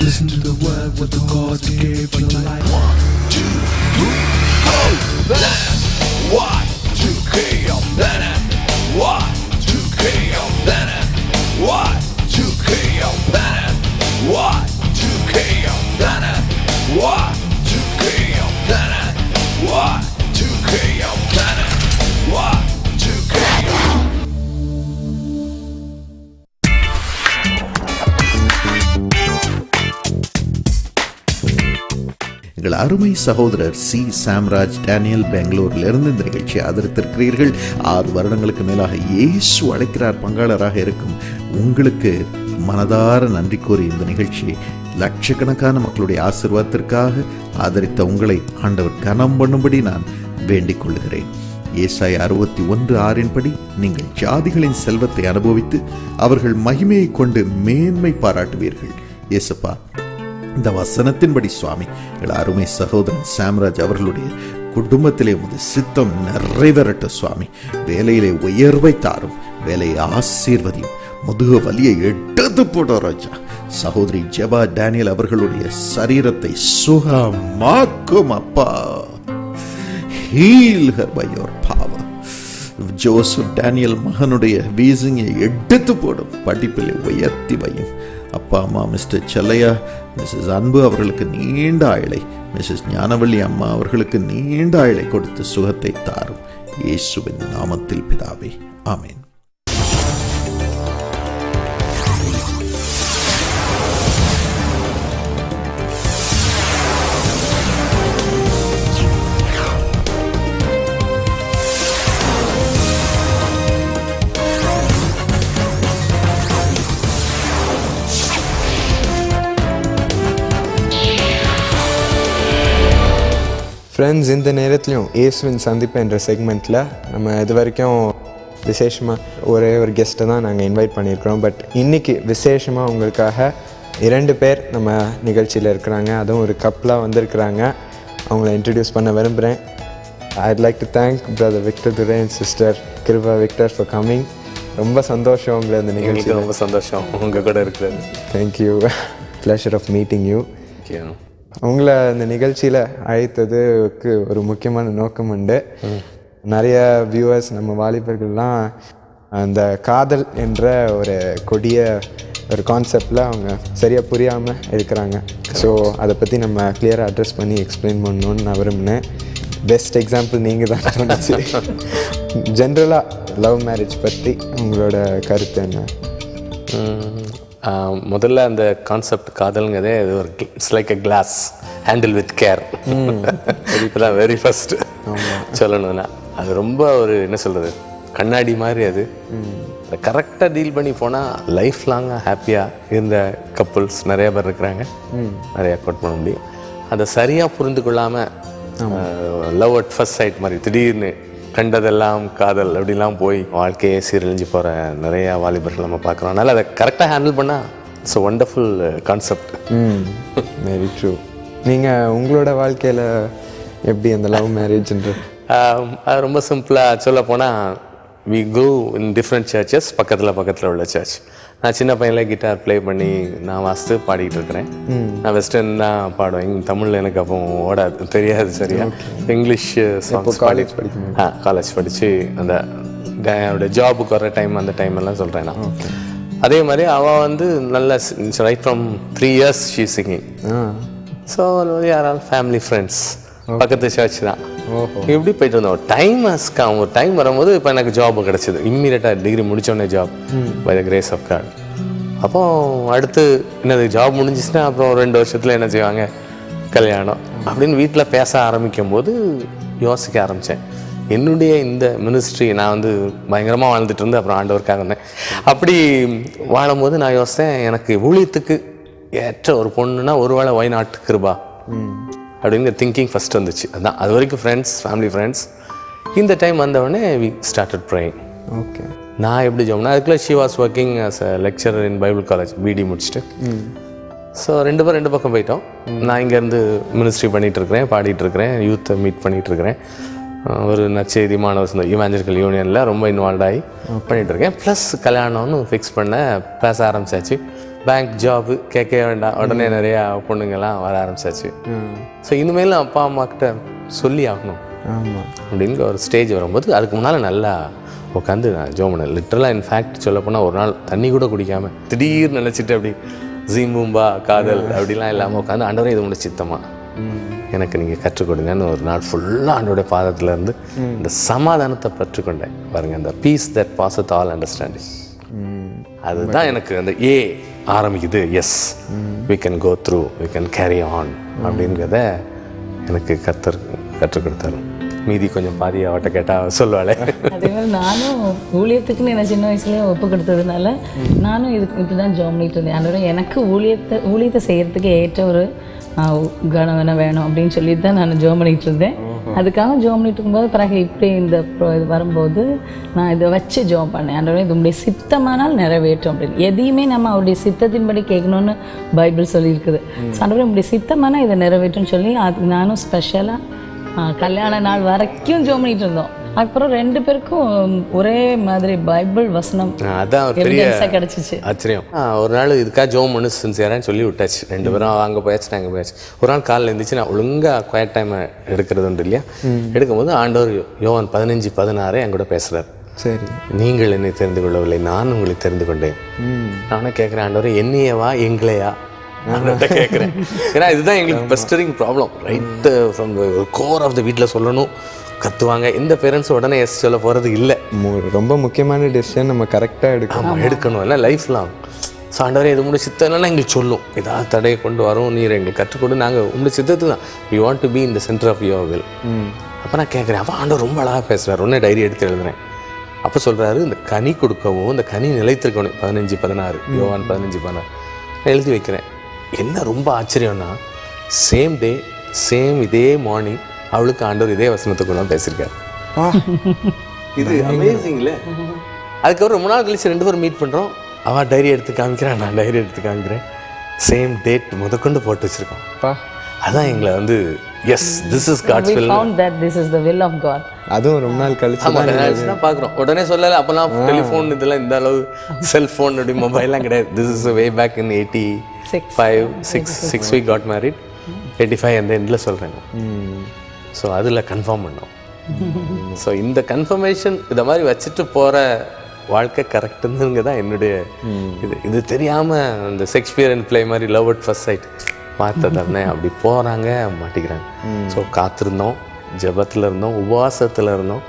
Listen to the word what the God gave you life. 1, 2, 3, go! Then 1, 2, KO. Then 1, 2, KO. Then 1, 2, KO. Then 1, 2, KO. Then 1, 2, KO. Then 1, 2, KO. Then 1, 2, KO. எங்கள் அருமை சகோதரர் C Samraj Daniel பெங்களூரிலிருந்து இந்த நிகழ்ச்சியை ஆதரித்திருக்கிறீர்கள். 6 வருடங்களுக்கு மேலாக இயேசு அழைக்கிறார் பங்காளராக இருக்கும் உங்களுக்கு மனதார நன்றி கூறி இந்த நிகழ்ச்சியை லட்சக்கணக்கான மக்களுடைய ஆசீர்வாதத்திற்காக ஆதரித்த உங்களை ஆண்டவர் கனம் பண்ணும்படி நான் வேண்டிக் கொள்கிறேன். ஏசாயா 61:6 படி நீங்கள் ஜாதிகளின் செல்வத்தை அனுபவித்து அவர்கள் மகிமையை கொண்டு மேன்மை பாராட்டுவீர்கள். இயேசுப்பா, இந்த வசனத்தின்படி சுவாமி எங்கள் அருமை சகோதரன் சாம்ராஜ் அவர்களுடைய குடும்பத்திலே உமது சித்தம் நிறைவேறட்ட சுவாமி. வேலையிலே உயர்வை தாரும், வேலையை ஆசீர்வதியும், முதுகு வலியை எடுத்து போட்டோம் ராஜா. சகோதரி ஜெபா டேனியல் அவர்களுடைய சரீரத்தை சுகமாக்கும் அப்பா. Heal her by your power. Joseph Daniel மகனுடைய வீசிங்கை எடுத்து போடும், படிப்பில் உயர்த்தி வையும் அப்பா. அம்மா மிஸ்டர் செல்லையா, மிஸ்ஸஸ் அன்பு அவர்களுக்கு நீண்ட ஆயுளை, மிஸ்ஸஸ் ஞானவள்ளி அம்மா அவர்களுக்கு நீண்ட ஆயுளை கொடுத்து சுகத்தை தாரும். இயேசுவின் நாமத்தில் பிதாவே, ஆமேன். ஃப்ரெண்ட்ஸ், இந்த நேரத்துலையும் இயேசுவின் சந்திப்பு என்ற செக்மெண்ட்டில் நம்ம இது வரைக்கும் விசேஷமாக ஒரே ஒரு கெஸ்ட்டை தான் நாங்கள் இன்வைட் பண்ணியிருக்கிறோம். பட் இன்றைக்கி விசேஷமாக உங்களுக்காக 2 பேர் நம்ம நிகழ்ச்சியில் இருக்கிறாங்க. அதுவும் ஒரு கப்பலாக வந்திருக்கிறாங்க. அவங்கள இன்ட்ரடியூஸ் பண்ண விரும்புகிறேன். I'd like to thank brother Victor Durai and sister Kiruba Victor for coming. ரொம்ப சந்தோஷம் உங்களை இந்த நிகழ்ச்சி. ரொம்ப சந்தோஷம் உங்கள் கூட இருக்கிறது. Thank you. Pleasure of meeting you. உங்களை இந்த நிகழ்ச்சியில் அழைத்ததுக்கு ஒரு முக்கியமான நோக்கம் உண்டு. நிறைய வியூவர்ஸ், நம்ம வாலிபர்கள்லாம் அந்த காதல் என்ற ஒரு கொடிய ஒரு கான்செப்டில் அவங்க சரியாக புரியாமல் இருக்கிறாங்க. ஸோ அதை பற்றி நம்ம கிளியராக அட்ரஸ் பண்ணி எக்ஸ்பிளைன் பண்ணணுன்னு நான் விரும்பினேன். பெஸ்ட் எக்ஸாம்பிள் நீங்கள் தான் தோணுச்சு. ஜென்ரலாக லவ் மேரேஜ் பற்றி உங்களோட கருத்து என்ன? முதல்ல அந்த கான்செப்ட் காதல்ங்கிறதே இது ஒரு it's like a glass handle with care. இப்போதான் வெரி ஃபஸ்ட்டு சொல்லணும்னா அது ரொம்ப ஒரு என்ன சொல்கிறது, கண்ணாடி மாதிரி. அது கரெக்டாக டீல் பண்ணி போனால் லைஃப் லாங்காக ஹாப்பியாக இருந்த கப்புள்ஸ் நிறைய பேர் இருக்கிறாங்க. நிறையா கோட் பண்ண முடியும். அதை சரியாக புரிந்து கொள்ளாமல் லவ் அட் ஃபர்ஸ்ட் சைட் மாதிரி திடீர்னு கண்டதெல்லாம் காதல் அப்படிலாம் போய் வாழ்க்கையே சீரழிஞ்சு போகிற நிறையா வாலிபர்கள் நம்ம பார்க்குறோம். அதனால் அதை கரெக்டாக ஹேண்டில் பண்ணால் it's a wonderful concept. Very true. நீங்கள் உங்களோட வாழ்க்கையில் எப்படி அந்த லவ் மேரேஜ்ன்ற? அது ரொம்ப சிம்பிளாக சொல்ல போனால் we grew in different churches. பக்கத்தில் உள்ள சர்ச். நான் சின்ன பையனில் கிட்டார் ப்ளே பண்ணி நான் வாசித்து பாடிக்கிட்டு இருக்கிறேன். நான் வெஸ்டர்ன் தான் பாடுவேன். தமிழில் எனக்கு அப்போ ஓடாது, தெரியாது சரியா. இங்கிலீஷ் சாங்ஸ் காலேஜ் படிக்கணும். காலேஜ் படித்து அந்த என்னோடய ஜாபுக்கு வர டைம் அந்த டைம் எல்லாம் சொல்கிறேன் நான். அதே மாதிரி அவள் வந்து நல்ல right from 3 years she singing. So யார் ஆல் ஃபேமிலி ஃப்ரெண்ட்ஸ், பக்கத்து சர்ச் தான். இப்படி போயிட்டு இருந்தோம். ஒரு டைம் வரும்போது இப்போ எனக்கு ஜாப் கிடச்சிது. இம்மீடியட்டாக டிகிரி முடித்தோடனே job by the grace of God. அப்போ அடுத்து என்னது ஜாப் முடிஞ்சிச்சுன்னா அப்புறம் 2 வருஷத்தில் என்ன செய்வாங்க, கல்யாணம் அப்படின்னு வீட்டில் பேச ஆரம்பிக்கும் போது யோசிக்க ஆரம்பித்தேன். என்னுடைய இந்த மினிஸ்ட்ரி நான் வந்து பயங்கரமாக வாழ்ந்துட்டு இருந்து அப்புறம் ஆண்டவருக்காக இருந்தேன். அப்படி வாழும்போது நான் யோசித்தேன், எனக்கு ஊழியத்துக்கு ஏற்ற ஒரு பொண்ணுன்னா ஒருவேளை ஒய் நாட் கிருபா அப்படிங்கிற திங்கிங் ஃபஸ்ட் வந்துச்சு. அதுதான் அது வரைக்கும் ஃப்ரெண்ட்ஸ், ஃபேமிலி ஃப்ரெண்ட்ஸ். இந்த டைம் வந்தவுடனே வி ஸ்டார்டட் ப்ரேயிங். ஓகே. நான் எப்படி ஜோம்னா அதுக்குள்ளே she was working as a lecturer in Bible college, பிடி முடிச்சுட்டு. ஸோ 2 பேரும் 2 பக்கம் போயிட்டோம். நான் இங்கேருந்து மினிஸ்ட்ரி பண்ணிகிட்ருக்கிறேன், பாடிட்டுருக்கிறேன், யூத்தை மீட் பண்ணிகிட்ருக்கிறேன். ஒரு நற்செய்தி மாணவர் இவாஞ்சலிக்கல் யூனியனில் ரொம்ப இன்வால்வ் ஆகி பண்ணிகிட்ருக்கேன். ப்ளஸ் கல்யாணம்னு ஃபிக்ஸ் பண்ண பேச ஆரம்பிச்சாச்சு. பேங்க் ஜாபு கேட்கவே வேண்டாம், உடனே நிறையா பொண்ணுங்கள்லாம் வர ஆரம்பிச்சாச்சு. ஸோ இனிமேலும் அப்பா அம்மா கிட்ட சொல்லி ஆகணும் அப்படிங்கிற ஒரு ஸ்டேஜ் வரும்போது அதுக்கு முன்னால் நல்லா உட்காந்து நான் ஜோம் பண்ணேன். லிட்டரலாக இன்ஃபேக்ட் சொல்ல போனால் ஒரு நாள் தண்ணி கூட குடிக்காமல் திடீர்னு நினச்சிட்டு அப்படி ஜீம்பூம்பா காதல் அப்படிலாம் இல்லாமல் உட்காந்து ஆண்டவரே இது ஒன்று சித்தமா எனக்கு நீங்கள் கற்றுக் கொடுங்கன்னு ஒரு நாள் ஃபுல்லாக ஆண்டோடைய பாதத்தில் இருந்து இந்த சமாதானத்தை பெற்றுக்கொண்டேன் பாருங்கள். அந்த peace that passeth all understanding, அதுதான் எனக்கு அந்த ஆரம்பிக்குது. Yes, we can go through, we can carry on அப்படிங்கிறத எனக்கு கற்றுக் கொடுத்தாரு. மீதி கொஞ்சம் பாதி அவட்ட கேட்டால் சொல்லுவாளே. அதே மாதிரி நானும் ஊழியத்துக்குன்னு என்ன சின்ன வயசுலேயே ஒப்பு கொடுத்ததுனால நானும் இப்படி தான் ஜாப் பண்ணிட்டு இருந்தேன். அதோட எனக்கு ஊழியத்தை செய்கிறதுக்கு ஏற்ற ஒரு கணவனை வேணும் அப்படின்னு சொல்லிட்டு தான் நான் ஜாப் பண்ணிகிட்டு இருந்தேன். அதுக்காக ஜாப் பண்ணிட்டு இருக்கும்போது பிறகு இப்படி இந்த இது வரும்போது நான் இதை வச்சு ஜாப் பண்ணேன். அதோட இது உங்களுடைய சித்தமானால் நிறைவேற்றும் அப்படின்னு. எதையுமே நம்ம அவருடைய சித்தத்தின்படி கேட்கணும்னு பைபிள் சொல்லியிருக்குது. ஸோ அதோட உங்களுடைய சித்தமானால் இதை நிறைவேற்றும்னு சொல்லி அது நானும் ஸ்பெஷலாக கல்யாண நாள் வரைக்கும் ஜோம் பண்ணிட்டு இருந்தோம். அப்புறம் 2 பேருக்கும் ஒரே மாதிரி பைபிள் வசனம் அதான் பெரிய கிடைச்சிச்சு. ஆச்சரியம். ஒரு நாள் இதுக்காக ஜோம் பண்ணு சின்சியரான்னு சொல்லி விட்டாச்சு. 2 பேரும் அங்கே போயாச்சு, நாங்கள் போயாச்சு. ஒரு நாள் காலையில் இருந்துச்சு, நான் ஒழுங்காக குவைட் டைம் எடுக்கிறது உண்டு இல்லையா, எடுக்கும்போது ஆண்டவர் யோவான் 15:16 என் கூட பேசுகிறார். சரி, நீங்கள் என்னை தெரிந்து கொள்ளவில்லை, நான் உங்களை தெரிந்து கொண்டேன். நானே கேட்குறேன், ஆண்டவரே என்னையவா எங்களையா கேட்குறேன். ஏன்னா இதுதான் எங்களுக்கு pestering problem. Right from core of the வீட்டில் சொல்லணும், கற்றுவாங்க. எந்த பேரண்ட்ஸ் உடனே எஸ் சொல்ல போகிறது இல்லை. ரொம்ப முக்கியமான டிசிஷன் நம்ம கரெக்டாக எடுக்கணும், இல்லை லைஃப் லாங். ஸோ ஆண்டவரே இது உங்களுடைய சித்தம்னா எங்களுக்கு சொல்லும், ஏதாவது தடையை கொண்டு வரும், நீர் எங்களுக்கு கற்றுக்கொண்டு நாங்கள் உங்களுடைய சித்தத்துக்கு தான் we want to be in the centre of your will. அப்போ நான் கேட்குறேன், அப்போ ஆண்டவர் ரொம்ப அழகாக பேசுகிறார். உடனே டைரி எடுத்து எழுதுனேன். அப்போ சொல்கிறாரு, இந்த கனி கொடுக்கவும் இந்த கனி நிலைத்திருக்கணும். 15:16 யோவான் 15:16 எழுதி வைக்கிறேன். என்ன ரொம்ப ஆச்சரியம்னா, சேம் டே சேம் இதே மார்னிங் அவளுக்கு ஆண்டவர் இதே வசனத்தை கொண்டு தான் பேசியிருக்காரு. இது அமேசிங்ல. அதுக்கப்புறம் 3 நாள் கழிச்சு 2 பேரும் மீட் பண்ணுறோம். அவள் டைரி எடுத்து காமிக்கிறேன், நான் டைரி எடுத்து காமிக்கிறேன். சேம் டேட் முதற்கொண்டு போட்டு வச்சிருக்கோம். அதான் எங்களை வந்து yes this is God's will. We found that this is the will of God. அதுவும் ரொம்ப நாள் கழிச்சு தான் பார்க்குறோம். உடனே சொல்லலை. அப்போலாம் டெலிஃபோன் இதெல்லாம் இந்த அளவு செல்ஃபோன் அப்படி மொபைல்லாம் கிடையாது. This is way back in 85 we got married. 85 அந்த எண்டில் சொல்கிறேன். ஸோ அதில் கன்ஃபார்ம் பண்ணோம். ஸோ இந்த கன்ஃபர்மேஷன் இதை மாதிரி வச்சுட்டு போகிற வாழ்க்கை கரெக்டுங்க தான் என்னுடைய இது தெரியாமல் அந்த ஷேக்ஸ்பியர் அண்ட் பிளே மாதிரி லவ் அட் ஃபர்ஸ்ட் சைட் பார்த்ததானே அப்படி போகிறாங்க, மாட்டிக்கிறாங்க. ஸோ காத்திருந்தோம், ஜெபத்தில் இருந்தோம், உபவாசத்தில் இருந்தோம்,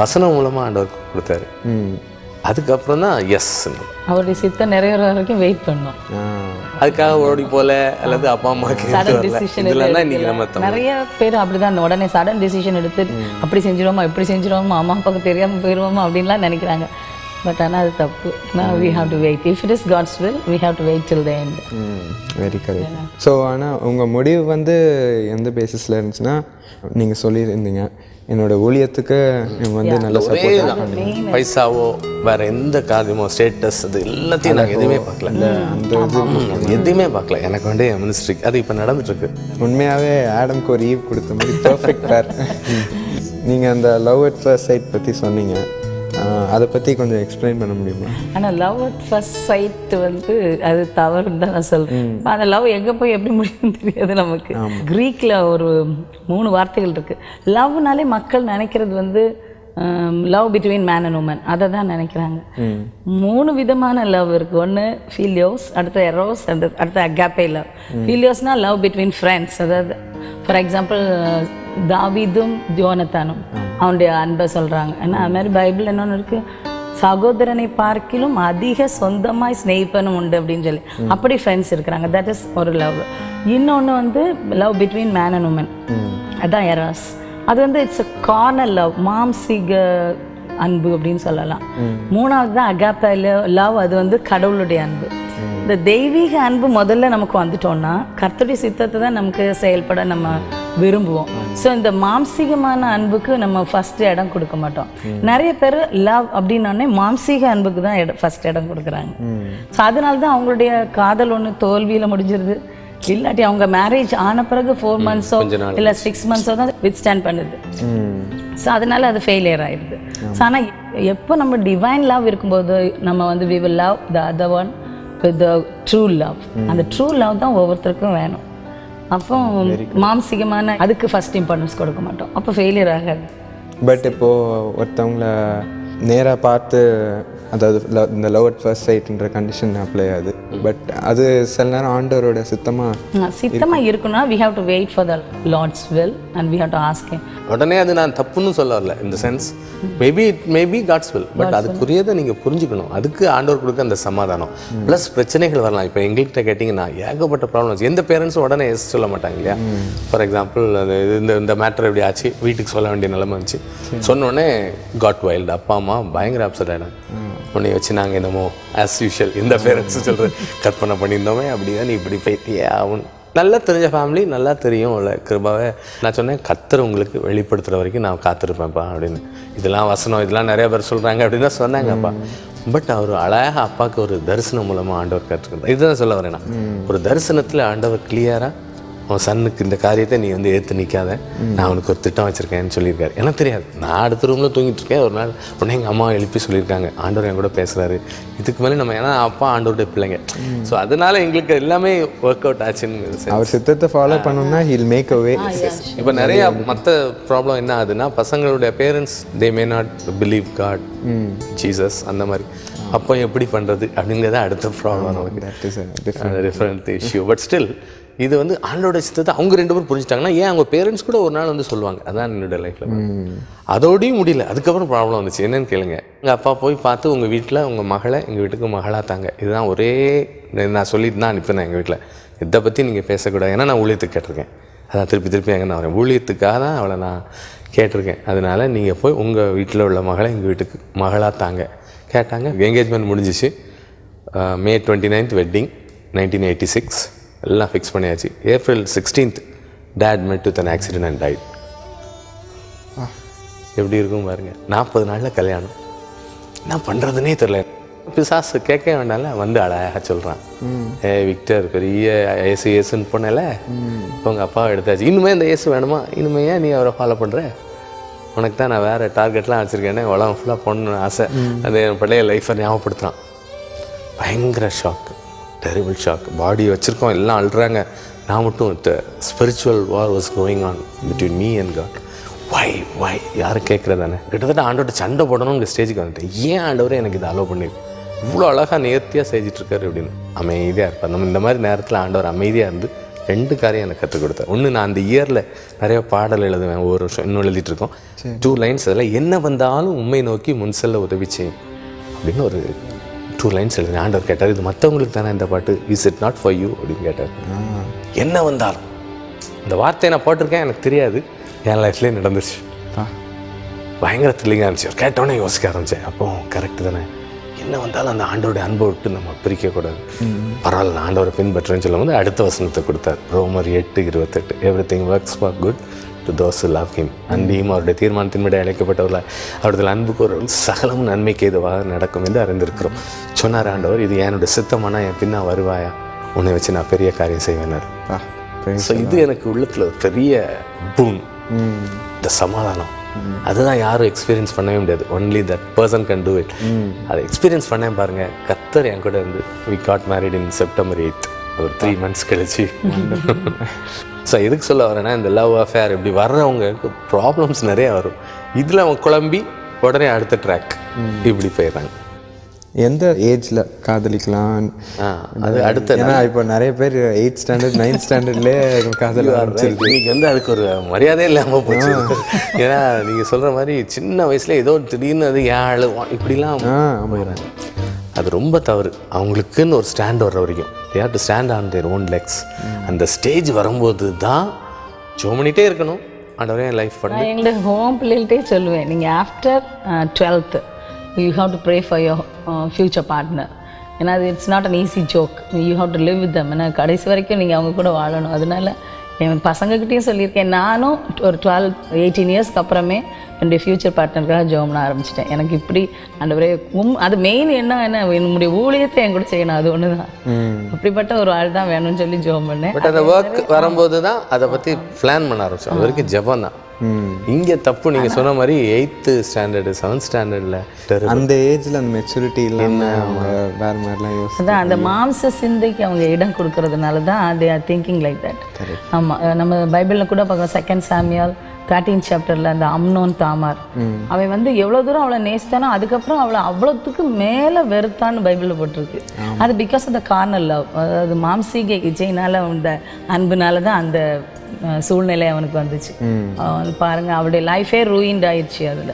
வசனம் மூலமாக ஆண்டவர் கொடுத்தாரு. அதுக்கப்புறம் தான் எஸ் அவருடைய சித்தம் நிறைவேற வரைக்கும் வெயிட் பண்ணோம். அதுக்காக ஓடி போல அல்லது அப்பா அம்மாக்கு நிறைய பேர் அப்படிதான் உடனே சடன் டிசிஷன் எடுத்து அப்படி செஞ்சிருவோமா இப்படி செஞ்சிருவோமா அம்மா அப்பாவுக்கு தெரியாம போயிடுவோமா அப்படின்லாம் நினைக்கிறாங்க. பட் ஆனால் அது தப்பு. we have to wait. If it is God's will, we have to wait till the end. Very correct. So ஆனால் உங்கள் முடிவு வந்து எந்த பேசிஸில் இருந்துச்சுன்னா, நீங்கள் சொல்லியிருந்தீங்க என்னோட ஊழியத்துக்கு வந்து நல்ல சப்போர்ட், பைசாவோ வேற எந்த காரியமோ ஸ்டேட்டஸ் அது எல்லாத்தையும் நாங்கள் எதுவுமே பார்க்கல. அந்த எதுவுமே பார்க்கல. எனக்கு வந்து மினிஸ்ட்ரிக்கு அது இப்போ நடந்துட்டு இருக்கு. உண்மையாகவே ஆடம்க்கு ஒரு ஈவ் கொடுத்த மாதிரி பர்ஃபெக்ட் பேர். நீங்கள் அந்த லவ் அட் ஃபர்ஸ்ட் சைட் பற்றி சொன்னீங்க, அதை பற்றி கொஞ்சம் எக்ஸ்பிளைன் பண்ண முடியுமா? ஆனால் லவ் அட் ஃபர்ஸ்ட் சைட் வந்து அது தவறுன்னு தான் நான் சொல்கிறேன். அந்த லவ் எங்கே போய் எப்படி முடியும்னு தெரியாது நமக்கு. க்ரீக்கில் ஒரு 3 வார்த்தைகள் இருக்குது. லவ்னாலே மக்கள் நினைக்கிறது வந்து love between man and woman, அதை தான் நினைக்கிறாங்க. 3 விதமான லவ் இருக்குது. ஒன்று ஃபீலியோஸ், அடுத்த எரோஸ், அடுத்த அகாப்பே லவ். ஃபீலியோஸ்னால் லவ் பிட்வீன் ஃப்ரெண்ட்ஸ். அதாவது ஃபார் எக்ஸாம்பிள் தாவீதும் யோனத்தானும் அவனுடைய அன்பை சொல்கிறாங்க. ஏன்னா அது மாதிரி பைபிள் என்னொன்று இருக்குது, சகோதரனை பார்க்கிலும் அதிக சொந்தமாய் ஸ்நேகிப்பனும் உண்டு அப்படின்னு சொல்லி அப்படி ஃப்ரெண்ட்ஸ் இருக்கிறாங்க. தட் இஸ் ஒரு லவ். இன்னொன்று வந்து love between man and woman, அதுதான் எராஸ். அது வந்து இட்ஸ் அ கார்னல் லவ், மாம்சீக அன்பு அப்படின்னு சொல்லலாம். 3வது தான் அகாப்பே லவ், அது வந்து கடவுளுடைய அன்பு. இந்த தெய்வீக அன்பு முதல்ல நமக்கு வந்துட்டோம்னா கர்த்தருடைய சித்தத்தை தான் நமக்கு செயல்பட நம்ம விரும்புவோம். ஸோ இந்த மாம்சீகமான அன்புக்கு நம்ம ஃபர்ஸ்ட் இடம் கொடுக்க மாட்டோம். நிறைய பேர் லவ் அப்படின்னோடனே மாம்சீக அன்புக்கு தான் ஃபர்ஸ்ட் இடம் கொடுக்குறாங்க. ஸோ அதனால தான் அவங்களுடைய காதல் ஒன்று தோல்வியில் முடிஞ்சிருது. இல்லாட்டி அவங்க மேரேஜ் ஆன பிறகு 4 months இல்லை 6 months தான் வித் ஸ்டாண்ட் பண்ணுது. ஸோ அதனால அது ஃபெயிலியர் ஆயிடுது. ஸோ ஆனால் எப்போ நம்ம டிவைன் லவ் இருக்கும்போது நம்ம வந்து we will love the other one with the true love. அந்த ட்ரூ லவ் தான் ஒவ்வொருத்தருக்கும் வேணும். அப்போ மாம்சிகமான அதுக்கு ஃபர்ஸ்ட் இம்பார்ட்டன்ஸ் கொடுக்க மாட்டோம், அப்போ ஃபெயிலியர் ஆகாது. பட் இப்போது ஒருத்தவங்கள நேராக பார்த்து, அதாவது இந்த லவ் அட் ஃபர்ஸ்ட் சைட்ன்ற கண்டிஷன் அப்ளை ஆகுது. பட் அது சில நேரம் ஆண்டவரோட சித்தமாக இருக்குன்னா we have to wait for the Lord's will and we have to ask him. உடனே அது நான் தப்புன்னு சொல்ல வரல. இந்த sense maybe God's will, but அதுக்குரியதை நீங்கள் புரிஞ்சுக்கணும். அதுக்கு ஆண்டவர் கொடுக்க அந்த சமாதானம் ப்ளஸ் பிரச்சனைகள் வரலாம். இப்போ எங்கள்கிட்ட கேட்டிங்கன்னா ஏகப்பட்ட ப்ராப்ளம்ஸ். எந்த பேரண்ட்ஸும் உடனே எஸ் சொல்ல மாட்டாங்க இல்லையா? ஃபார் எக்ஸாம்பிள் அது இந்த மேட்டர் எப்படி ஆச்சு, வீட்டுக்கு சொல்ல வேண்டிய நிலைமை வந்துச்சு. சொன்னோடனே காட் வைல்டு, அப்பா அம்மா பயங்கர அப்செட் ஆகிடாங்க. உன்னை வச்சு நாங்கள் என்னமோ ஆஸ் யூஷுவல் இந்த பேரண்ட்ஸு சொல்கிற கற்பனை பண்ணியிருந்தோமே, அப்படிதான் நீ இப்படி போயிட்டியே ஆகும். நல்லா தெரிஞ்ச ஃபேமிலி, நல்லா தெரியும் இல்லை கிருபாவை. நான் சொன்னேன் கர்த்தர் உங்களுக்கு வெளிப்படுத்துகிற வரைக்கும் நான் காத்திருப்பேன்ப்பா அப்படின்னு. இதெல்லாம் வசனம், இதெல்லாம் நிறைய பேர் சொல்கிறாங்க அப்படின்னு தான் சொன்னாங்கப்பா. பட் அவர் அழகாக அப்பாவுக்கு ஒரு தரிசனம் மூலமாக ஆண்டவர் கற்றுக்கிறார். இதுதான் சொல்ல வரேன் நான். ஒரு தரிசனத்தில் ஆண்டவர் கிளியராக அவன் சன்னுக்கு இந்த காரியத்தை நீ வந்து ஏற்று நிற்காத, நான் அவனுக்கு ஒரு திட்டம் வச்சுருக்கேன்னு சொல்லியிருக்காரு. எனக்கு தெரியாது, நான் அடுத்த ரூமில் தூங்கிட்டு இருக்கேன். ஒரு நாள் உடனே எங்கள் அம்மா எழுப்பி சொல்லியிருக்காங்க, ஆண்டவர் என் கூட பேசுகிறாரு. இதுக்கு மேலே நம்ம, ஏன்னா அப்பா ஆண்டவருடைய பிள்ளைங்க, ஸோ அதனால எங்களுக்கு எல்லாமே ஒர்க் அவுட் ஆச்சுன்னு. அவர் சித்தத்தை ஃபாலோ பண்ணோம்னா ஹில் மேக் அ வே. இப்போ நிறையா மற்ற ப்ராப்ளம் என்ன ஆகுதுன்னா, பசங்களுடைய parents they may not believe God, Jesus அந்த மாதிரி. அப்போ எப்படி பண்ணுறது அப்படிங்கிறத அடுத்த ப்ராப்ளம் நமக்கு, டிஃப்ரெண்ட் இஷ்யூ. பட் ஸ்டில் இது வந்து ஆண்டோட சித்தத்தை அவங்க 2 பேரும் புரிஞ்சுட்டாங்கன்னா, ஏன் அவங்க பேரண்ட்ஸ் கூட ஒரு நாள் வந்து சொல்லுவாங்க. அதான் என்னோட லைஃப்பில். அதோடையும் முடியல, அதுக்கப்புறம் ப்ராப்ளம் வந்துச்சு. என்னன்னு கேளுங்க. எங்கள் அப்பா போய் பார்த்து உங்கள் வீட்டில் உங்கள் மகளை எங்கள் வீட்டுக்கு மகளாக தாங்க, இதுதான் ஒரே நான் சொல்லிட்டு தான் அனுப்பினேன் எங்கள் வீட்டில். இதை பற்றி நீங்கள் பேசக்கூடாது, ஏன்னா நான் ஊழியத்துக்கு கேட்டிருக்கேன். அதான் திருப்பி எங்கே நான் வரேன், ஊழியத்துக்காக தான் அவளை நான் கேட்டிருக்கேன். அதனால் நீங்கள் போய் உங்கள் வீட்டில் உள்ள மகளை எங்கள் வீட்டுக்கு மகளாக தாங்க கேட்டாங்க. என்கேஜ்மெண்ட் முடிஞ்சிச்சு. May 29th வெட்டிங், 1986 எல்லாம் ஃபிக்ஸ் பண்ணியாச்சு. April 16th date met with an accident and died. எப்படி இருக்கும் பாருங்க. 40 நாளில் கல்யாணம். என்ன பண்ணுறதுனே தெரியல. பிசாசு கேட்க வேண்டாம்ல, வந்து அழகாக சொல்கிறான், விக்டர் பெரிய ஏசுன்னு போனல, இப்போ உங்கள் அப்பாவை எடுத்தாச்சு, இனிமேல் இந்த ஏசு வேணுமா, இனிமே ஏன் நீ அவரை ஃபாலோ பண்ணுற, உனக்கு தான் நான் வேறு டார்கெட்லாம் வச்சுருக்கேனே, உலகம் ஃபுல்லாக போகணுன்னு ஆசை. அது என் பழைய லைஃப்பை ஞாபகப்படுத்துகிறான். பயங்கர ஷாக், டெரிபிள் ஷாக். பாடி வச்சுருக்கோம், எல்லாம் அழுறாங்க. நான் மட்டும் spiritual war was going on between me and God. Why யாரும் கேட்குறதானே. கிட்டத்தட்ட ஆண்டோட சண்டை போடணுங்கிற ஸ்டேஜுக்கு வந்துட்டேன். ஏன் ஆண்டவரே எனக்கு இதை அலோவ் பண்ணிருக்கு, இவ்வளோ அழகாக நேர்த்தியாக செஞ்சிட்ருக்காரு அப்படின்னு. அமைதியாக இருப்பார். நம்ம இந்த மாதிரி நேரத்தில் ஆண்டவர் அமைதியாக இருந்து 2 காரியம் எனக்கு கற்றுக் கொடுத்தார். ஒன்று, நான் அந்த இயரில் நிறைய பாடல் எழுதுவேன், ஒவ்வொரு வருஷம் இன்னும் எழுதிட்டுருக்கோம். 2 lines அதில், என்ன வந்தாலும் உண்மை நோக்கி முன் செல்ல உதவி செய்யும் அப்படின்னு ஒரு 2 lines எழுதுவேன். ஆண்டவர் கேட்டார், இது மற்றவங்களுக்கு தானே இந்த பாட்டு, is it not for you அப்படின்னு கேட்டார். என்ன வந்தாலும் இந்த வார்த்தையை நான் போட்டிருக்கேன், எனக்கு தெரியாது, என் லைஃப்லேயே நடந்துச்சு. பயங்கர த்ரில்லிங்காக இருந்துச்சு. கேட்டோன்னே யோசிக்க ஆரம்பித்தேன், அப்போ கரெக்டு தானே, என்ன வந்தாலும் அந்த ஆண்டோடைய அன்பை விட்டு நம்ம பிரிக்கக்கூடாது, பரவாயில்ல நான் ஆண்டவரை பின்பற்றுறேன்னு சொல்லும் போது அடுத்த வசனத்தை கொடுத்தார். ரோமர் 8:28, everything works for good to those who love him and him. அவருடைய தீர்மானத்தின்படி அழைக்கப்பட்டவர்களால் அவருடைய அன்புக்கு ஒரு சகலம் நன்மைக்கு ஏதுவாக நடக்கும் என்று அறிந்திருக்கிறோம் சொன்னார் ஆண்டவர். இது என்னுடைய சித்தமானா என் பின்னா வருவாயா, உன்னை வச்சு நான் பெரிய காரியம் செய்வேனார். ஸோ இது எனக்கு உள்ளத்தில் ஒரு பெரிய பூன், இந்த சமாதானம். அதுதான் யாரும் எக்ஸ்பீரியன்ஸ் பண்ணவே முடியாது. Only that person can do it. அதை எக்ஸ்பீரியன்ஸ் பண்ணேன் பாருங்க. கர்த்தர் என் கூட இருந்து we got married in September 8th, ஒரு 3 months கழிச்சு. ஸோ எதுக்கு சொல்ல வரேன்னா, இந்த லவ் அஃபேர் இப்படி வர்றவங்களுக்கு ப்ராப்ளம்ஸ் நிறைய வரும். இதில் அவங்க குழம்பி உடனே அடுத்த ட்ராக் இப்படி போயிடுறாங்க. எந்த ஏஜில் காதலிக்கலாம் அது அடுத்த, ஏன்னா இப்போ நிறைய பேர் 8th standard 9th standardலேயே காதல் ஆரம்பிச்சிருக்கு. இன்னைக்கு வந்து அதுக்கு ஒரு மரியாதையே இல்லாமல் போச்சு. ஏன்னா நீங்கள் சொல்கிற மாதிரி சின்ன வயசுல ஏதோ திடீர்னு அது ஏழு இப்படிலாம் போயிடுறாங்க. அது ரொம்ப தவறு. அவங்களுக்குன்னு ஒரு ஸ்டாண்ட் வர்ற வரைக்கும் they have to stand on their own legs. அந்த ஸ்டேஜ் வரும்போது தான் ஜோ பண்ணிகிட்டே இருக்கணும். ஆண்டவரே என் லைஃப் பண்ணி எங்களை ஹோம் பிள்ளைகிட்டே சொல்லுவேன், நீங்கள் after 12th you have to pray for your future partner. ஏன்னா அது it's not an easy joke. You have to live with them. ஏன்னா கடைசி வரைக்கும் நீங்கள் அவங்க கூட வாழணும். அதனால என் பசங்கக்கிட்டேயும் சொல்லியிருக்கேன். நானும் ஒரு 12-18 இயர்ஸ்க்கு அப்புறமே என்னுடைய ஃப்யூச்சர் பார்ட்னருக்காக ஜெபம் பண்ண ஆரம்பிச்சிட்டேன். எனக்கு இப்படி ஆண்டவரே அது மெயின் என்ன என்னுடைய ஊழியத்தை என் கூட செய்யணும், அது ஒன்று தான். அப்படிப்பட்ட ஒரு ஆள் தான் வேணும்னு சொல்லி ஜெபம் பண்ணேன். பட் அந்த ஒர்க் வரும்போது தான் அதை பற்றி பிளான் பண்ண ஆரம்பிச்சோம். அது வரைக்கும் ஜெபம் தான். இங்கே தப்பு நீங்கள் சொன்ன மாதிரி 8th ஸ்டாண்டர்டு 7th ஸ்டாண்டர்டில் அந்த ஏஜில் அந்த மெச்சூரிட்டி இல்லாமல் அவங்க வேறு மாதிரிலாம் அதான் அந்த மாம்ச சிந்தைக்கு அவங்க இடம் கொடுக்கறதுனால தான் they are thinking like that. ஆமாம், நம்ம பைபிளில் கூட பார்க்கலாம் 2 சாமுவேல் 13th சாப்டரில் அந்த அம்னோன் தாமார் அவன் வந்து எவ்வளோ தூரம் அவளை நேசித்தானோ அதுக்கப்புறம் அவளை அவ்வளோத்துக்கு மேலே வெறுத்தான்னு பைபிளில் போட்டிருக்கு. அது because of the carnal love, அதாவது மாம்சீக இச்சையினால அந்த அன்புனால தான் அந்த சூழ்நிலை அவனுக்கு வந்துச்சு. பாருங்க, அவருடைய லைஃபே ரூயின்ட் ஆயிடுச்சு அதில்.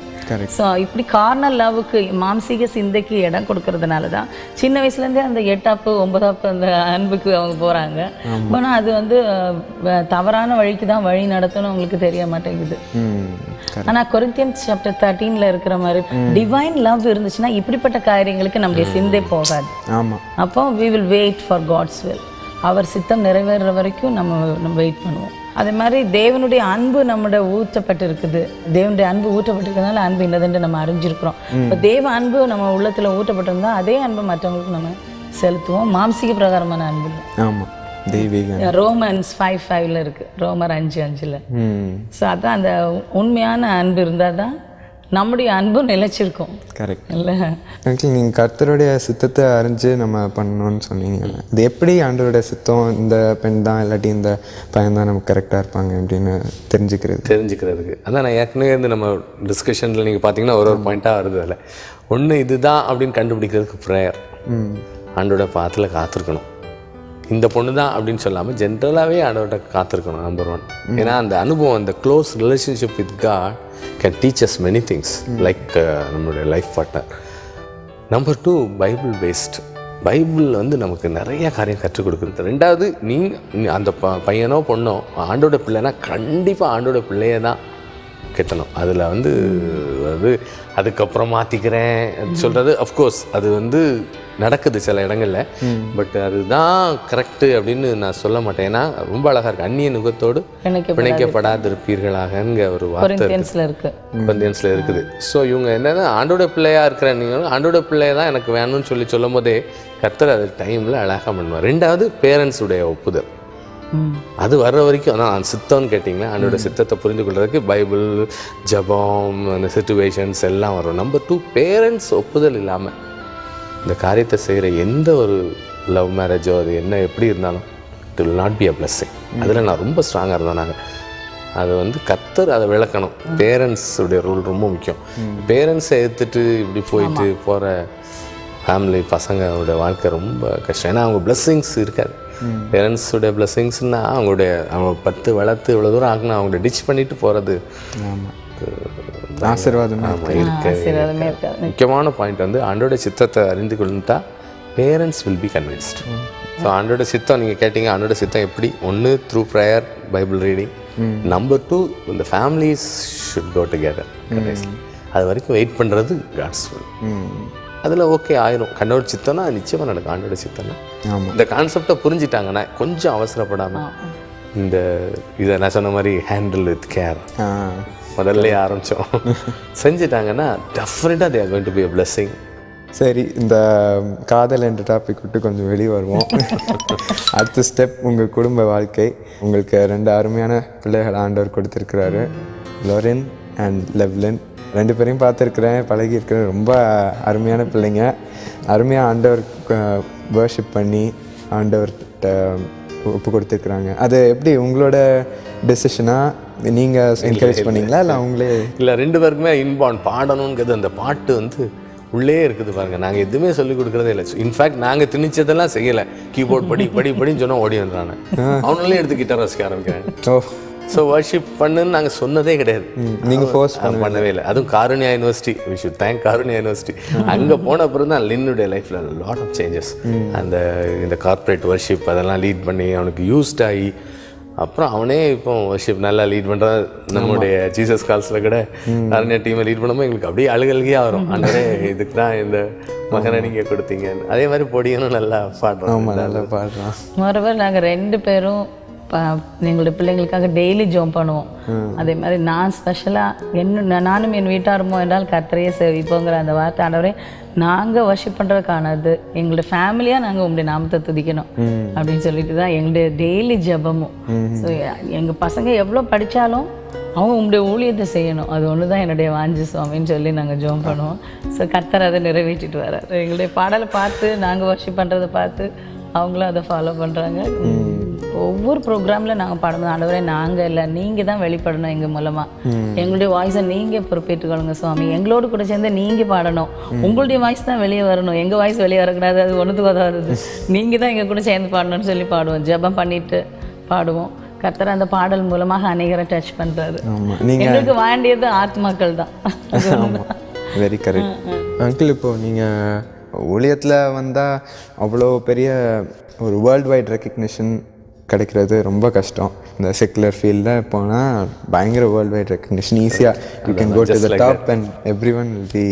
ஸோ இப்படி கார்னல் லவ்வுக்கு மாம்சீக சிந்தைக்கு இடம் கொடுக்கறதுனால தான் சின்ன வயசுலேருந்தே அந்த 8ஆப்பு 9ஆப்பு அந்த அன்புக்கு அவங்க போகிறாங்க. ஆனால் அது வந்து தவறான வழிக்கு தான் வழி நடத்தணும் அவங்களுக்கு தெரிய மாட்டேங்குது. ஆனால் கொரிந்தியன்ஸ் சாப்டர் 13ல் இருக்கிற மாதிரி டிவைன் லவ் இருந்துச்சுன்னா இப்படிப்பட்ட காரியங்களுக்கு நம்முடைய சிந்தை போகாது. அப்போ we will wait for God's will. அவர் சித்தம் நிறைவேற வரைக்கும் நம்ம வெயிட் பண்ணுவோம். அதே மாதிரி தேவனுடைய அன்பு நம்மளோட ஊற்றப்பட்டு இருக்குது. தேவனுடைய அன்பு ஊற்றப்பட்டிருக்கிறதுனால அன்பு என்னதுன்னு நம்ம அறிஞ்சிருக்கிறோம். இப்போ தேவ அன்பு நம்ம உள்ளத்தில் ஊற்றப்பட்டிருந்தா அதே அன்பு மற்றவங்களுக்கு நம்ம செலுத்துவோம். மாம்சீக பிரகாரமான அன்பு. ஆமாம், தெய்வீக. ரோமன்ஸ் 5:5 இருக்கு, ரோமர் 5:5. ஸோ அதான் அந்த உண்மையான அன்பு இருந்தால் தான் நம்முடைய அன்பும் நிலைச்சிருக்கும். கரெக்ட் இல்லை? நீங்கள் கர்த்தருடைய சித்தத்தை அறிஞ்சு நம்ம பண்ணணும்னு சொன்னீங்க. இது எப்படி ஆண்டவருடைய சித்தம் இந்த பெண் தான் இல்லாட்டி இந்த பையன் தான் நமக்கு கரெக்டாக இருப்பாங்க அப்படின்னு தெரிஞ்சுக்கிறதுக்கு அதான் நான் ஏற்கனவே இருந்து நம்ம டிஸ்கஷனில் நீங்கள் பார்த்தீங்கன்னா ஒரு பாயிண்ட்டாக வருது. அதில் ஒன்று இதுதான் அப்படின்னு கண்டுபிடிக்கிறதுக்கு ப்ரேயர். ஆண்டோட பாத்தில் காத்திருக்கணும். இந்த பொண்ணு தான் அப்படின்னு சொல்லாமல் ஜென்ரலாகவே ஆண்டவர்கிட்ட காத்திருக்கணும். நம்பர் 1. ஏன்னா அந்த அனுபவம், அந்த close relationship with God can teach us many things like நம்மளுடைய life partner. Number 2, Bible based. Bible வந்து நமக்கு நிறைய காரியம் கற்றுக் கொடுக்குறது. 2வது, நீங்கள் அந்த பையனோ பொண்ணோ ஆண்டோட பிள்ளைனா கண்டிப்பாக ஆண்டோட பிள்ளைய தான் கெட்டணும். அதில் வந்து அதுக்கப்புறம் மாற்றிக்கிறேன் சொல்கிறது அஃப்கோர்ஸ் அது வந்து நடக்குது சில இடங்களில். பட் அதுதான் கரெக்டு அப்படின்னு நான் சொல்ல மாட்டேன். ஏன்னா ரொம்ப அழகாக இருக்குது. அந்நிய நுகத்தோடு பிணைக்கப்படாதிருப்பீர்களாகங்க ஒரு வார்த்தை கொரிந்தியன்ஸில் இருக்குது. ஸோ இவங்க என்னென்னா ஆண்டோட பிள்ளையாக இருக்கிற நீங்கள் ஆண்டோட பிள்ளைய தான் எனக்கு வேணும்னு சொல்லும் போதே கர்த்தர் அது டைமில் அழகாக பண்ணுவார். 2வது, பேரண்ட்ஸுடைய ஒப்புதல். அது வர்ற வரைக்கும் ஆனால் சித்தம்னு கேட்டிங்கன்னா அதோட சித்தத்தை புரிந்து கொள்றதுக்கு பைபிள், ஜபம், அந்த சிச்சுவேஷன்ஸ் எல்லாம் வரும். நம்பர் 2, பேரண்ட்ஸ் ஒப்புதல் இல்லாமல் இந்த காரியத்தை செய்கிற எந்த ஒரு லவ் மேரேஜோ அது என்ன எப்படி இருந்தாலும் it will not be a blessing. அதில் நான் ரொம்ப ஸ்ட்ராங்காக இருந்தோம். நாங்கள் அது வந்து கர்த்தர் அதை விளக்கணும். பேரண்ட்ஸுடைய ரோல் ரொம்ப முக்கியம். பேரண்ட்ஸை எடுத்துட்டு இப்படி போயிட்டு போகிற ஃபேமிலி பசங்களோட வாழ்க்கை ரொம்ப கஷ்டம். ஏன்னா அவங்க பிளஸ்ஸிங்ஸ் இருக்காது. பேரண்ட்ஸுடைய பிளஸ்ஸிங்ஸ்னா அவங்க 10 வளர்த்து இவ்வளோ தூரம் ஆகணும் அவங்கள டிச் பண்ணிட்டு போகிறது ஆசீர்வாதமாக இருக்க. முக்கியமான பாயிண்ட் வந்து ஆண்டோட சித்தத்தை அறிந்து கொண்டுட்டா parents will be convinced. So ஆண்டோட சித்தம் நீங்கள் கேட்டிங்க, ஆண்டோட சித்தம் எப்படி? 1, through prayer, Bible reading. Number 2, இந்த ஃபேமிலிஸ் ஷுட் கோ டுகெதர். அது வரைக்கும் வெயிட் பண்ணுறது காட்ஸ் வில். அதில் ஓகே ஆயிரும். கண்டோட சித்தம்னா நிச்சயமாக நடக்கும். ஆண்டோட சித்தம்னா இந்த கான்செப்டை புரிஞ்சிட்டாங்கன்னா கொஞ்சம் அவசரப்படாமல் இந்த இதை நான் சொன்ன மாதிரி ஹேண்டில் வித் கேர் முதல்ல ஆரம்பித்தோம் செஞ்சிட்டாங்கன்னா டெஃபினட்டாக they are going to be a blessing. சரி, இந்த காதல் என்ற டாபிக் விட்டு கொஞ்சம் வெளியே வருவோம். அடுத்த ஸ்டெப் உங்கள் குடும்ப வாழ்க்கை. உங்களுக்கு 2 அருமையான பிள்ளைகள் ஆண்டவர் கொடுத்துருக்கிறாரு, லொரின் அண்ட் லெவ்லின். 2 பேரையும் பார்த்துருக்குறேன், பழகியிருக்கிறேன். ரொம்ப அருமையான பிள்ளைங்க. அருமையாக ஆண்டவர் வர்ஷிப் பண்ணி ஆண்டவர்கிட்ட ஒப்பு கொடுத்துருக்குறாங்க. அது எப்படி உங்களோட டெசிஷனாக நீங்கள் என்கரேஜ் பண்ணிங்களா இல்லை அவங்களே? இல்லை, 2 பேருக்குமே இன்பாண்ட் பாடணுங்கிறது அந்த பாட்டு வந்து உள்ளே இருக்குது பாருங்கள். நாங்கள் எதுவுமே சொல்லிக் கொடுக்குறதே இல்லை. இன்ஃபேக்ட் நாங்கள் திணிச்சதெல்லாம் செய்யலை. கீபோர்ட் படின்னு சொன்னால் ஓடி வந்துடுறாங்க. அவனாலே எடுத்து கிட்டார் வாசிக்க ஆரம்பிக்கிறேன். ஸோ வர்ஷிப் பண்ணுன்னு நாங்கள் சொன்னதே கிடையாது. நீங்கள் ஃபோர்ஸ் பண்ணவே இல்லை. அதுவும் Karunya university, we should thank Karunya university. அங்கே போன அப்புறம் தான் லின்னுடைய லைஃப்பில் லாட் ஆஃப் சேஞ்சஸ். இந்த கார்ப்பரேட் வர்ஷிப் அதெல்லாம் லீட் பண்ணி அவனுக்கு யூஸ்ட் ஆகி அப்புறம் அவனே இப்போ வர்ஷிப் நல்லா லீட் பண்ணுறான். நம்மளுடைய ஜீசஸ் கால்ஸில் கூட காருண்யா டீமை லீட் பண்ணும்போது எங்களுக்கு அப்படியே அழுகழுகையாக வரும். அன்றே இதுக்கு தான் இந்த மகனை நீங்கள் கொடுத்தீங்க. அதே மாதிரி பொடியனும் நல்லா பாடுறோம். நல்லா பாடுறான். மறுபடியும் நாங்கள் 2 பேரும் எங்களுடைய பிள்ளைங்களுக்காக டெய்லி ஜோம் பண்ணுவோம். அதே மாதிரி நான் ஸ்பெஷலாக நானும் என் வீட்டாருமோ என்றால் கர்த்தரையே சேவிப்போங்கிற அந்த வார்த்தை ஆண்டவரே நாங்கள் வர்ஷிப் பண்ணுறதுக்கானது எங்களுடைய ஃபேமிலியாக நாங்கள் உங்களுடைய நாமத்தை துதிக்கணும் அப்படின்னு சொல்லிட்டு தான் எங்களுடைய டெய்லி ஜெபமும். ஸோ எங்கள் பசங்க எவ்வளோ படித்தாலும் அவங்க உங்களுடைய ஊழியத்தை செய்யணும், அது ஒன்று தான் என்னுடைய வாஞ்சி சுவாமின்னு சொல்லி நாங்கள் ஜோம் பண்ணுவோம். ஸோ கர்த்தர் அதை நிறைவேற்றிட்டு வர்றார். எங்களுடைய பாடலை பார்த்து நாங்கள் வர்ஷிப் பண்ணுறதை பார்த்து அவங்களும் அதை ஃபாலோ பண்ணுறாங்க. ஒவ்வொரு ப்ரோக்ராமில் நாங்கள் பாடும்போது ஆண்டவரே நாங்கள் இல்லை நீங்கள் தான் வெளிப்படணும் எங்கள் மூலமாக, எங்களுடைய வாய்ஸை நீங்கள் பொறுப்பேற்றுக்கொள்ளுங்க சுவாமி, எங்களோடு கூட சேர்ந்து நீங்கள் பாடணும், உங்களுடைய வாய்ஸ் தான் வெளியே வரணும், எங்கள் வாய்ஸ் வெளியே வரக்கூடாது, அது ஒன்றுத்துக்கு உதவுறது, நீங்கள் தான் எங்கள் கூட சேர்ந்து பாடணும்னு சொல்லி பாடுவோம். ஜெபம் பண்ணிட்டு பாடுவோம். கர்த்தர் அந்த பாடல் மூலமாக அநேகரை டச் பண்ணுறாரு. எங்களுக்கு வேண்டியது ஆத்மாக்கள் தான். Very correct uncle. இப்போ நீங்கள் ஊழியத்தில் வந்தால் அவ்வளோ பெரிய ஒரு வேர்ல்டு வைட் ரெக்கக்னிஷன் கிடைக்கிறது ரொம்ப கஷ்டம். இந்த செக்குலர் ஃபீல்டில் போனால் பயங்கர வேர்ல்டு வைட் ரெக்கக்னிஷன் ஈஸியாக you can go to the top and every one will be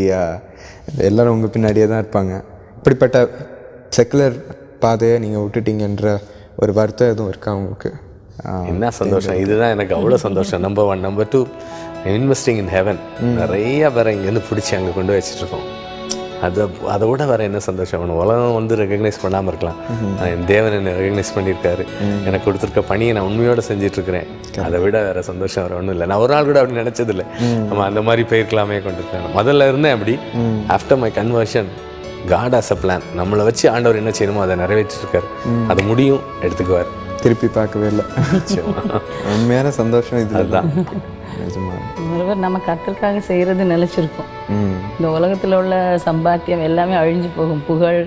எல்லோரும் உங்கள் பின்னாடியே தான் இருப்பாங்க. இப்படிப்பட்ட செக்குலர் பாதையை நீங்கள் விட்டுட்டீங்கன்ற ஒரு வருத்தம் எதுவும் இருக்கா உங்களுக்கு? என்ன சந்தோஷம், இதுதான் எனக்கு அவ்வளோ சந்தோஷம். Number 1. Number 2, investing in heaven. நிறைய பேரை இங்கேருந்து பிடிச்சி அங்கே கொண்டு வச்சுட்ருக்கோம். அதை விட வேறு என்ன சந்தோஷம் வேணும்? உலகம் வந்து ரெகக்னைஸ் பண்ணாமல் இருக்கலாம், என் தேவன் என்னை ரெகக்னைஸ் பண்ணியிருக்காரு, எனக்கு கொடுத்துருக்க பணியை நான் உண்மையோடு செஞ்சிட்ருக்கிறேன். அதை விட வேறு சந்தோஷம் வேறு ஒன்றும் இல்லை. நான் ஒரு நாள் கூட அப்படி நினச்சதில்லை, நம்ம அந்த மாதிரி போயிருக்கலாமே கொண்டிருக்கேன். முதல்ல இருந்தேன் அப்படி. After my conversion God has a plan. நம்மளை வச்சு ஆண்டவர் என்ன செய்யணுமோ அதை நிறைவேற்றிருக்காரு. அது முடியும், எடுத்துக்குவார். திருப்பி பார்க்கவே இல்லை. உண்மையான சந்தோஷம் இதுதான். ஒருவர் நம்ம கர்த்தருக்காக செய்கிறது நிலைச்சிருக்கோம். இந்த உலகத்தில் உள்ள சம்பாத்தியம் எல்லாமே அழிஞ்சு போகும், புகழ்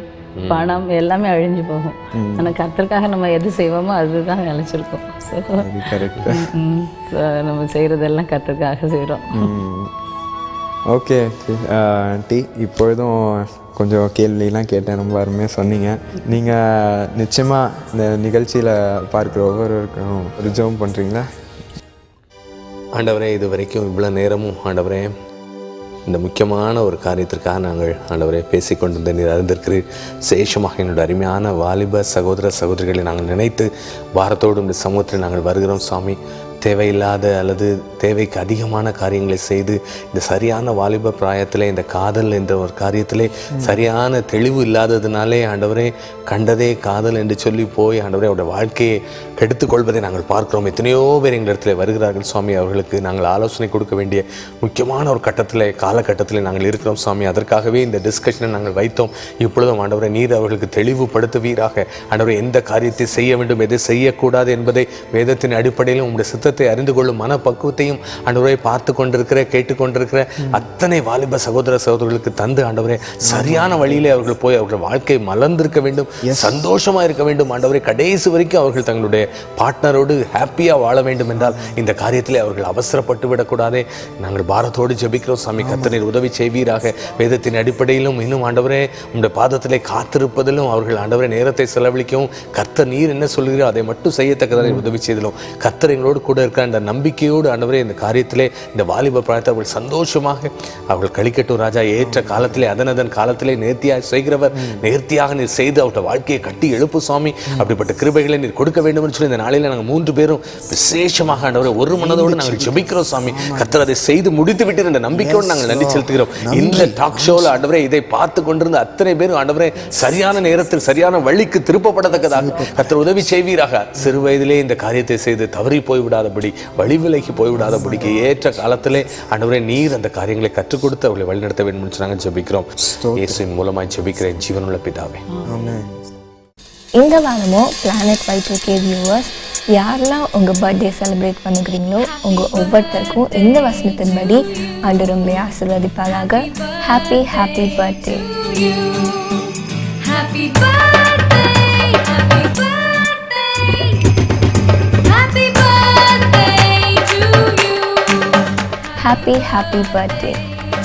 பணம் எல்லாமே அழிஞ்சு போகும். ஆனால் கர்த்தருக்காக நம்ம எது செய்வோமோ அதுதான் நிலைச்சிருக்கோம். நம்ம செய்கிறதெல்லாம் கர்த்தருக்காக செய்கிறோம். ஓகே ஆண்டி, இப்பொழுதும் கொஞ்சம் கேள்வியெலாம் கேட்டேன், ரொம்ப அருமையாக சொன்னீங்க. நீங்கள் நிச்சயமாக இந்த நிகழ்ச்சியில் பார்க்குற ஒவ்வொருவருக்கும் ஒரு ஜெபம் பண்ணுறீங்களா? ஆண்டவரே, இது வரைக்கும் இவ்வளோ நேரமும் ஆண்டவரே இந்த முக்கியமான ஒரு காரியத்திற்காக நாங்கள் ஆண்டவரே பேசிக்கொண்டிருந்த நீர் அறிந்திருக்கிறீர். சேஷமாக என்னோட அருமையான வாலிப சகோதர சகோதரிகளை நாங்கள் நினைத்து வாரத்தோடு இந்த சமூகத்தில் நாங்கள் வருகிறோம் சுவாமி. தேவையில்லாத அல்லது தேவைக்கு அதிகமான காரியங்களை செய்து இந்த சரியான வாலிப பிராயத்திலே இந்த காதல் என்ற ஒரு காரியத்திலே சரியான தெளிவு இல்லாததுனாலே ஆண்டவரே கண்டதே காதல் என்று சொல்லி போய் ஆண்டவரே அவருடைய வாழ்க்கையை கெடுத்துக்கொள்வதை நாங்கள் பார்க்கிறோம். எத்தனையோ பேர் எங்களிடத்தில் வருகிறார்கள் சுவாமி. அவர்களுக்கு நாங்கள் ஆலோசனை கொடுக்க வேண்டிய முக்கியமான ஒரு காலகட்டத்தில் நாங்கள் இருக்கிறோம் சுவாமி. அதற்காகவே இந்த டிஸ்கஷனை நாங்கள் வைத்தோம். இப்பொழுதும் ஆண்டவரை நீர் அவர்களுக்கு தெளிவுபடுத்துவீராக. ஆண்டவரை எந்த காரியத்தை செய்ய வேண்டும், எதை செய்யக்கூடாது என்பதை வேதத்தின் அடிப்படையிலும் உங்களுடைய சித்தத்தை அறிந்து கொள்ளும் மனப்பக்குவத்தையும் ஆண்டவரை பார்த்து கொண்டிருக்கிற கேட்டுக்கொண்டிருக்கிற அத்தனை வாலிப சகோதர சகோதரர்களுக்கு தந்து ஆண்டவரை சரியான வழியிலே அவர்கள் போய் அவர்கள் வாழ்க்கை மலர்ந்திருக்க வேண்டும், சந்தோஷமாக இருக்க வேண்டும். ஆண்டவரை கடைசி வரைக்கும் அவர்கள் தங்களுடைய பார்ட்னரோடு ஹாப்பியாக வாழ வேண்டும் என்றால் இந்த காரியத்திலே அவர்கள் அவசரப்பட்டு விடக்கூடாதே. நாங்கள் பாரத்தோடு ஜெபிக்கிறோம் சாமி. கர்த்தர் உதவி செய்வீராக. வேதத்தின் அடிப்படையிலும் இன்னும் ஆண்டவரே உங்களுடைய பாதத்திலே காத்திருப்பதிலும் அவர்கள் ஆண்டவரை நேரத்தை செலவழிக்கவும் கர்த்தர் நீர் என்ன சொல்கிறீரோ அதை மட்டும் செய்யத்தக்கதாக உதவி செய்தலும் கர்த்தர் எங்களோடு கூட இருக்க அந்த நம்பிக்கையோடு ஆண்டவரே இந்த காரியத்திலே இந்த வாலிப பிராயத்தை அவர்கள் சந்தோஷமாக அவர்கள் கழிக்கட்டும் ராஜா. ஏற்ற காலத்திலே அதன் காலத்திலே நேர்த்தியாக செய்கிறவர், நேர்த்தியாக நீர் செய்து அவருடைய வாழ்க்கையை கட்டி எழுப்பு சுவாமி. அப்படிப்பட்ட கிருபைகளை நீர் கொடுக்க வேண்டும் என்று சொல்லி இந்த நாளில் நாங்கள் 3 பேரும் விசேஷமாக ஆண்டவரை ஒரு மனதோடு நாங்கள் ஜெபிக்கிறோம் சாமி. கர்த்தர் அதை செய்து முடித்து விட்டு இந்த நம்பிக்கையோடு நாங்கள் நன்றி செலுத்துகிறோம். இந்த டாக் ஷோவில் ஆண்டவரே இதை பார்த்து கொண்டிருந்த அத்தனை பேரும் ஆண்டவரே சரியான நேரத்தில் சரியான வழிக்கு திருப்பப்படத்தக்கதாக கர்த்தர் உதவி செய்வீராக. சிறு வயதிலே இந்த காரியத்தை செய்து தவறி போய்விடாதபடி, வழி விலகி போய்விடாதபடிக்கு ஏற்ற காலத்திலே ஆண்டவரே நீர் அந்த காரியங்களை கற்றுக் கொடுத்து அவர்களை வழிநடத்த வேண்டும் என்று நாங்கள் ஜெபிக்கிறோம். இயேசுவின் மூலமாய் ஜெபிக்கிறேன் ஜீவனுள்ள பிதாவே. இந்த வாரமும் பிளானட் Y2K வியூவர்ஸ் யாரெல்லாம் உங்கள் பர்த்டே செலிப்ரேட் பண்ணுகிறீங்களோ உங்கள் ஒவ்வொருத்தருக்கும் இந்த வசனத்தின்படி ஆண்டவர் உங்களை ஆசீர்வதிப்பாராக. Happy happy birthday. Happy birthday, happy birthday, happy birthday to you. Happy happy birthday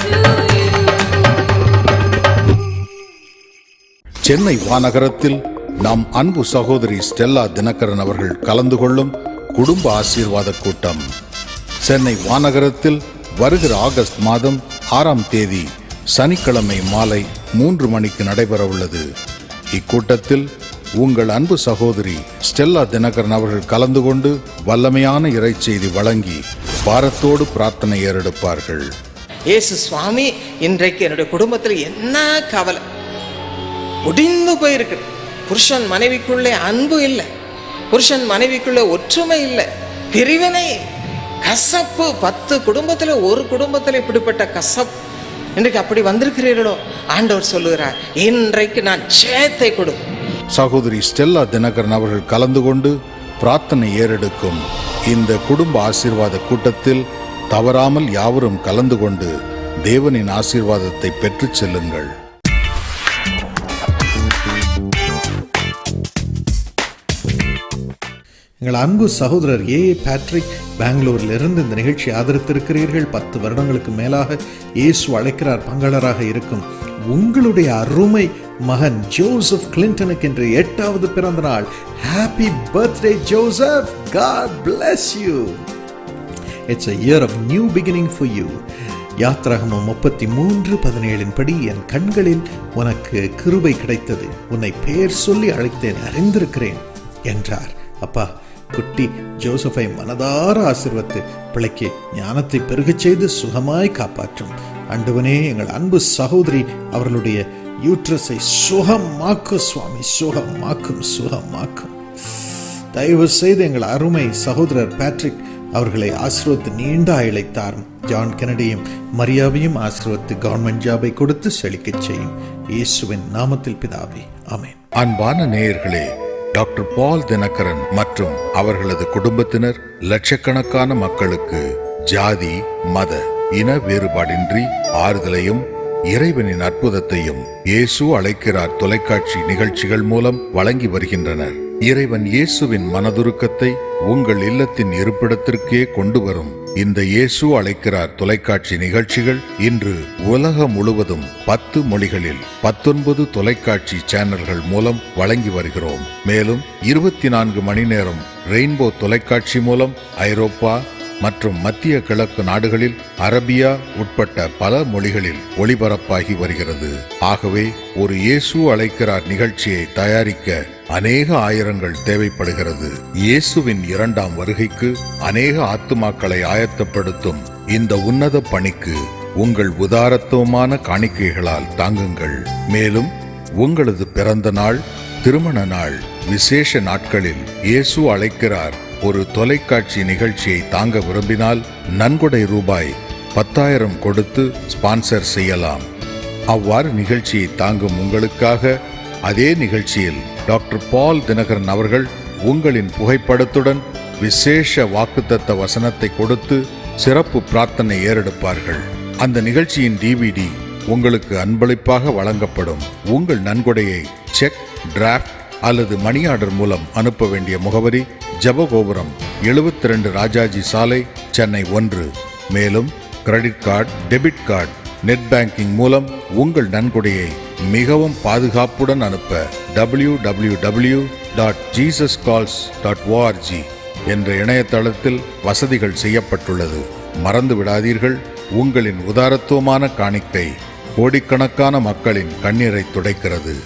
To you. Chennai வானகரத்தில் நாம் அன்பு சகோதரி ஸ்டெல்லா தினகரன் அவர்கள் கலந்து கொள்ளும் குடும்ப ஆசீர்வாத கூட்டம் சென்னை வானகரத்தில் வருகிற ஆகஸ்ட் மாதம் 6ஆம் தேதி சனிக்கிழமை மாலை 3 மணிக்கு நடைபெற உள்ளது. இக்கூட்டத்தில் உங்கள் அன்பு சகோதரி ஸ்டெல்லா தினகரன் அவர்கள் கலந்து கொண்டு வல்லமையான இறைச்செய்தி வழங்கி பாரத்தோடு பிரார்த்தனை ஏறெடுப்பார்கள். இயேசு சுவாமி, இன்றைக்கு என்னுடைய குடும்பத்தில் என்ன கவலை, முடிந்து போயிருக்கு. புருஷன் மனைவிக்குள்ளே அன்பு இல்லை, புருஷன் மனைவிக்குள்ளே ஒற்றுமை இல்லை, பிரிவினை, கசப்பு. 10 குடும்பத்தில் ஒரு குடும்பத்தில் இப்படிப்பட்ட கசப்பு. இன்றைக்கு அப்படி வந்திருக்கிறீர்களோ? ஆண்டவர் சொல்லுகிறார், இன்றைக்கு நான் ஜெயத்தை கொடு. சகோதரி ஸ்டெல்லா தினகரன் அவர்கள் கலந்து கொண்டு பிரார்த்தனை ஏறெடுக்கும் இந்த குடும்ப ஆசீர்வாத கூட்டத்தில் தவறாமல் யாவரும் கலந்து கொண்டு தேவனின் ஆசீர்வாதத்தை பெற்றுச் செல்லுங்கள். எங்கள் அன்பு சகோதரர் ஏ பேட்ரிக் பெங்களூரிலிருந்து இந்த நிகழ்ச்சி ஆதரித்திருக்கிறீர்கள். 10 வருடங்களுக்கு மேலாக இயேசு அழைக்கிறார் பங்காளராக இருக்கும் உங்களுடைய அருமை மகன் ஜோசப் கிளின்டனுக்கு இன்று 8வது பிறந்த நாள். Happy birthday Joseph, God bless you. It's a year of new beginning for you. யாத்ராகமம் 33:17 படி, என் கண்களில் உனக்கு கிருபை கிடைத்தது, உன்னை பெயர் சொல்லி அழைத்தேன், அறிந்திருக்கிறேன் என்றார். அப்பா, குட்டி ஜோசஃபை மனதார ஆசீர்வத்து பிழைக்கு ஞானத்தை பெருகச் செய்து சுகமாய் காப்பாற்றும். ஆண்டவனே, எங்கள் அன்பு சகோதரி அவர்களுடைய யூட்ரஸை சுகமாக்கு சுவாமி, சுகமாக்கும். தயவு செய்து எங்கள் அருமை சகோதரர் பேட்ரிக் அவர்களை ஆசீர்வத்து நீண்ட ஆயுளை தாரும். ஜான் கெனடியும் மரியாவையும் ஆசீர்வத்து கவர்மெண்ட் ஜாபை கொடுத்து செழிக்கச் செய்யும். இயேசுவின் நாமத்தில் பிதாவே, ஆமென். அன்பான நேயர்களே, டாக்டர் பால் தினகரன் மற்றும் அவர்களது குடும்பத்தினர் லட்சக்கணக்கான மக்களுக்கு ஜாதி, மத, இன வேறுபாடின்றி ஆறுதலையும் இறைவனின் அற்புதத்தையும் இயேசு அழைக்கிறார் தொலைக்காட்சி நிகழ்ச்சிகள் மூலம் வழங்கி வருகின்றனர். இறைவன் இயேசுவின் மனதுருக்கத்தை உங்கள் இல்லத்தின் இருப்பிடத்திற்கே கொண்டு வரும் இந்த இயேசு அழைக்கிறார் தொலைக்காட்சி நிகழ்ச்சிகள் இன்று உலகம் முழுவதும் 10 மொழிகளில் 19 தொலைக்காட்சி சேனல்கள் மூலம் வழங்கி வருகிறோம். மேலும் 24 மணி நேரம் ரெயின்போ தொலைக்காட்சி மூலம் ஐரோப்பா மற்றும் மத்திய கிழக்கு நாடுகளில் அரபியா உட்பட்ட பல மொழிகளில் ஒளிபரப்பாகி வருகிறது. ஆகவே ஒரு இயேசு அழைக்கிறார் நிகழ்ச்சியை தயாரிக்க அநேக ஆயிரங்கள் தேவைப்படுகிறது. இயேசுவின் 2ஆம் வருகைக்கு அநேக ஆத்துமாக்களை ஆயத்தப்படுத்தும் இந்த உன்னத பணிக்கு உங்கள் உதாரத்துவமான காணிக்கைகளால் தாங்குங்கள். மேலும் உங்களது பிறந்த நாள், திருமண நாள், விசேஷ நாட்களில் இயேசு அழைக்கிறார் ஒரு தொலைக்காட்சி நிகழ்ச்சியை தாங்க விரும்பினால் நன்கொடை ரூபாய் 10,000 கொடுத்து ஸ்பான்சர் செய்யலாம். அவ்வாறு நிகழ்ச்சியை தாங்கும் உங்களுக்காக அதே நிகழ்ச்சியில் டாக்டர் பால் தினகரன் அவர்கள் உங்களின் புகைப்படத்துடன் விசேஷ வாக்குத்தத்த வசனத்தை கொடுத்து சிறப்பு பிரார்த்தனை ஏறெடுப்பார்கள். அந்த நிகழ்ச்சியின் DVD உங்களுக்கு அன்பளிப்பாக வழங்கப்படும். உங்கள் நன்கொடையை செக், டிராஃப்ட் அல்லது மணி ஆர்டர் மூலம் அனுப்ப வேண்டிய முகவரி ஜபகோபுரம் 72 ராஜாஜி சாலை, சென்னை 1. மேலும் credit card, debit card, net banking மூலம் உங்கள் நன்கொடையை மிகவும் பாதுகாப்புடன் அனுப்ப www.jesuscalls.org என்ற இணையதளத்தில் வசதிகள் செய்யப்பட்டுள்ளது. மறந்து விடாதீர்கள், உங்களின் உதாரத்துவமான காணிக்கை கோடிக்கணக்கான மக்களின் கண்ணீரை துடைக்கிறது.